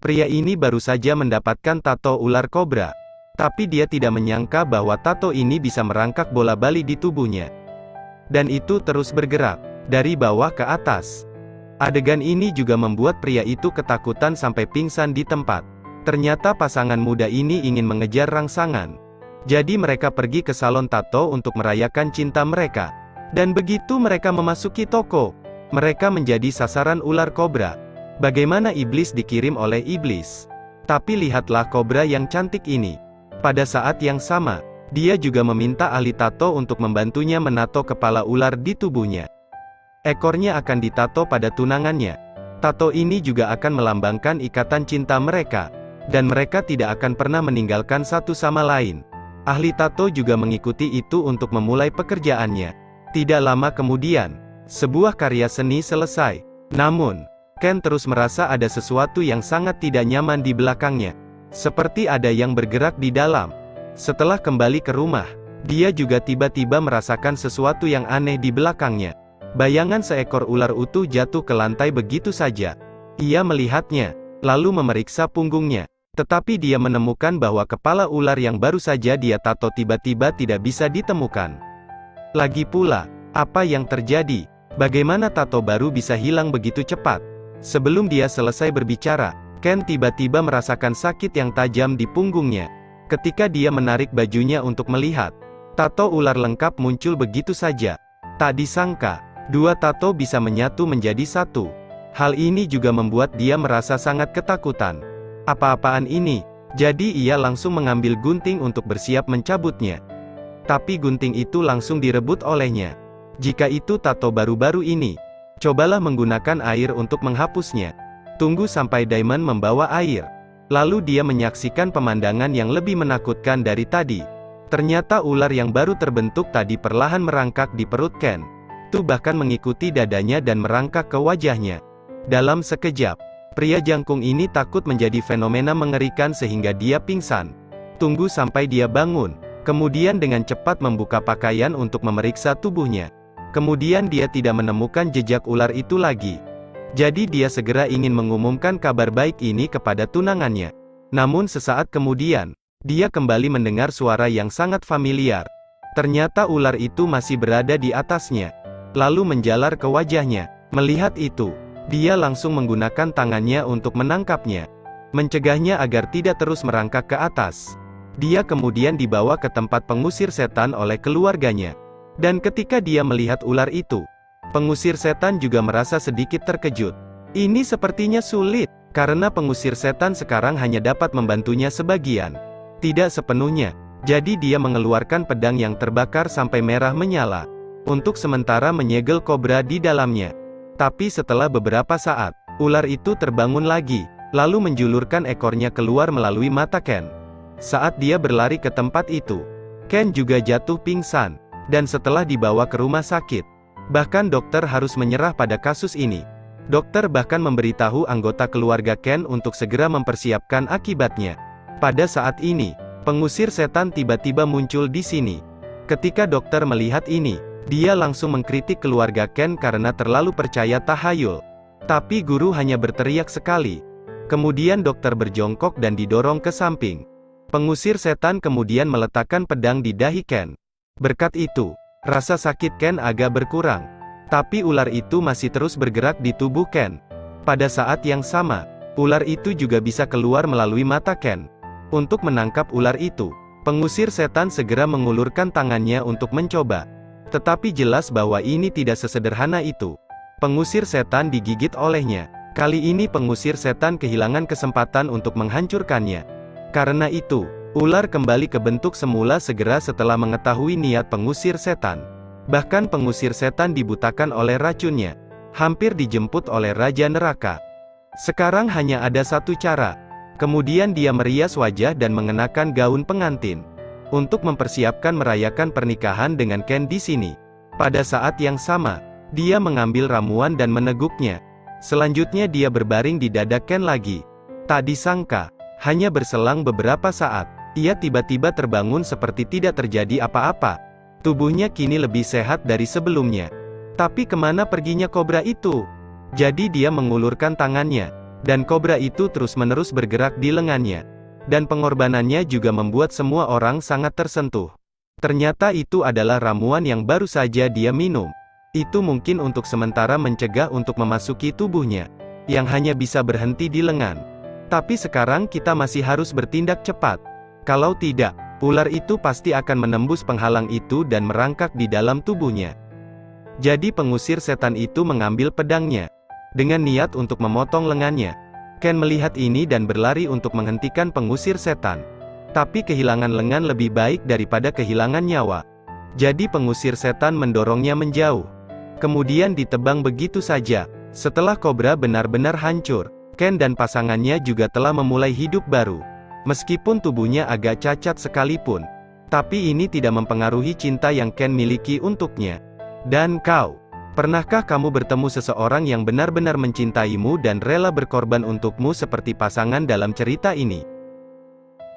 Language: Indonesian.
Pria ini baru saja mendapatkan tato ular kobra. Tapi dia tidak menyangka bahwa tato ini bisa merangkak bola-balik di tubuhnya. Dan itu terus bergerak, dari bawah ke atas. Adegan ini juga membuat pria itu ketakutan sampai pingsan di tempat. Ternyata pasangan muda ini ingin mengejar rangsangan. Jadi mereka pergi ke salon tato untuk merayakan cinta mereka. Dan begitu mereka memasuki toko, mereka menjadi sasaran ular kobra. Bagaimana iblis dikirim oleh iblis? Tapi lihatlah kobra yang cantik ini. Pada saat yang sama, dia juga meminta ahli tato untuk membantunya menato kepala ular di tubuhnya. Ekornya akan ditato pada tunangannya. Tato ini juga akan melambangkan ikatan cinta mereka. Dan mereka tidak akan pernah meninggalkan satu sama lain. Ahli tato juga mengikuti itu untuk memulai pekerjaannya. Tidak lama kemudian, sebuah karya seni selesai. Namun, Ken terus merasa ada sesuatu yang sangat tidak nyaman di belakangnya. Seperti ada yang bergerak di dalam. Setelah kembali ke rumah, dia juga tiba-tiba merasakan sesuatu yang aneh di belakangnya. Bayangan seekor ular utuh jatuh ke lantai begitu saja. Ia melihatnya, lalu memeriksa punggungnya. Tetapi dia menemukan bahwa kepala ular yang baru saja dia tato tiba-tiba tidak bisa ditemukan. Lagi pula, apa yang terjadi? Bagaimana tato baru bisa hilang begitu cepat? Sebelum dia selesai berbicara, Ken tiba-tiba merasakan sakit yang tajam di punggungnya. Ketika dia menarik bajunya untuk melihat, tato ular lengkap muncul begitu saja. Tak disangka, dua tato bisa menyatu menjadi satu. Hal ini juga membuat dia merasa sangat ketakutan. Apa-apaan ini? Jadi ia langsung mengambil gunting untuk bersiap mencabutnya. Tapi gunting itu langsung direbut olehnya. Jika itu tato baru-baru ini, cobalah menggunakan air untuk menghapusnya. Tunggu sampai Diamond membawa air. Lalu dia menyaksikan pemandangan yang lebih menakutkan dari tadi. Ternyata ular yang baru terbentuk tadi perlahan merangkak di perut Ken. Itu bahkan mengikuti dadanya dan merangkak ke wajahnya. Dalam sekejap, pria jangkung ini takut menjadi fenomena mengerikan sehingga dia pingsan. Tunggu sampai dia bangun. Kemudian dengan cepat membuka pakaian untuk memeriksa tubuhnya. Kemudian dia tidak menemukan jejak ular itu lagi. Jadi dia segera ingin mengumumkan kabar baik ini kepada tunangannya. Namun sesaat kemudian, dia kembali mendengar suara yang sangat familiar. Ternyata ular itu masih berada di atasnya. Lalu menjalar ke wajahnya. Melihat itu, dia langsung menggunakan tangannya untuk menangkapnya. Mencegahnya agar tidak terus merangkak ke atas. Dia kemudian dibawa ke tempat pengusir setan oleh keluarganya. Dan ketika dia melihat ular itu, pengusir setan juga merasa sedikit terkejut. Ini sepertinya sulit, karena pengusir setan sekarang hanya dapat membantunya sebagian. Tidak sepenuhnya. Jadi dia mengeluarkan pedang yang terbakar sampai merah menyala. Untuk sementara menyegel kobra di dalamnya. Tapi setelah beberapa saat, ular itu terbangun lagi, lalu menjulurkan ekornya keluar melalui mata Ken. Saat dia berlari ke tempat itu, Ken juga jatuh pingsan. Dan setelah dibawa ke rumah sakit, bahkan dokter harus menyerah pada kasus ini. Dokter bahkan memberitahu anggota keluarga Ken untuk segera mempersiapkan akibatnya. Pada saat ini, pengusir setan tiba-tiba muncul di sini. Ketika dokter melihat ini, dia langsung mengkritik keluarga Ken karena terlalu percaya tahayul. Tapi guru hanya berteriak sekali. Kemudian dokter berjongkok dan didorong ke samping. Pengusir setan kemudian meletakkan pedang di dahi Ken. Berkat itu, rasa sakit Ken agak berkurang. Tapi ular itu masih terus bergerak di tubuh Ken. Pada saat yang sama, ular itu juga bisa keluar melalui mata Ken. Untuk menangkap ular itu, pengusir setan segera mengulurkan tangannya untuk mencoba. Tetapi jelas bahwa ini tidak sesederhana itu. Pengusir setan digigit olehnya. Kali ini pengusir setan kehilangan kesempatan untuk menghancurkannya. Karena itu, ular kembali ke bentuk semula segera setelah mengetahui niat pengusir setan. Bahkan pengusir setan dibutakan oleh racunnya. Hampir dijemput oleh Raja Neraka. Sekarang hanya ada satu cara. Kemudian dia merias wajah dan mengenakan gaun pengantin. Untuk mempersiapkan merayakan pernikahan dengan Ken di sini. Pada saat yang sama, dia mengambil ramuan dan meneguknya. Selanjutnya dia berbaring di dada Ken lagi. Tak disangka, hanya berselang beberapa saat, ia tiba-tiba terbangun seperti tidak terjadi apa-apa. Tubuhnya kini lebih sehat dari sebelumnya. Tapi kemana perginya kobra itu? Jadi dia mengulurkan tangannya. Dan kobra itu terus-menerus bergerak di lengannya. Dan pengorbanannya juga membuat semua orang sangat tersentuh. Ternyata itu adalah ramuan yang baru saja dia minum. Itu mungkin untuk sementara mencegah untuk memasuki tubuhnya, yang hanya bisa berhenti di lengan. Tapi sekarang kita masih harus bertindak cepat. Kalau tidak, ular itu pasti akan menembus penghalang itu dan merangkak di dalam tubuhnya. Jadi pengusir setan itu mengambil pedangnya, dengan niat untuk memotong lengannya. Ken melihat ini dan berlari untuk menghentikan pengusir setan. Tapi kehilangan lengan lebih baik daripada kehilangan nyawa. Jadi pengusir setan mendorongnya menjauh. Kemudian ditebang begitu saja. Setelah kobra benar-benar hancur, Ken dan pasangannya juga telah memulai hidup baru. Meskipun tubuhnya agak cacat sekalipun. Tapi ini tidak mempengaruhi cinta yang Ken miliki untuknya. Dan kau? Pernahkah kamu bertemu seseorang yang benar-benar mencintaimu dan rela berkorban untukmu seperti pasangan dalam cerita ini?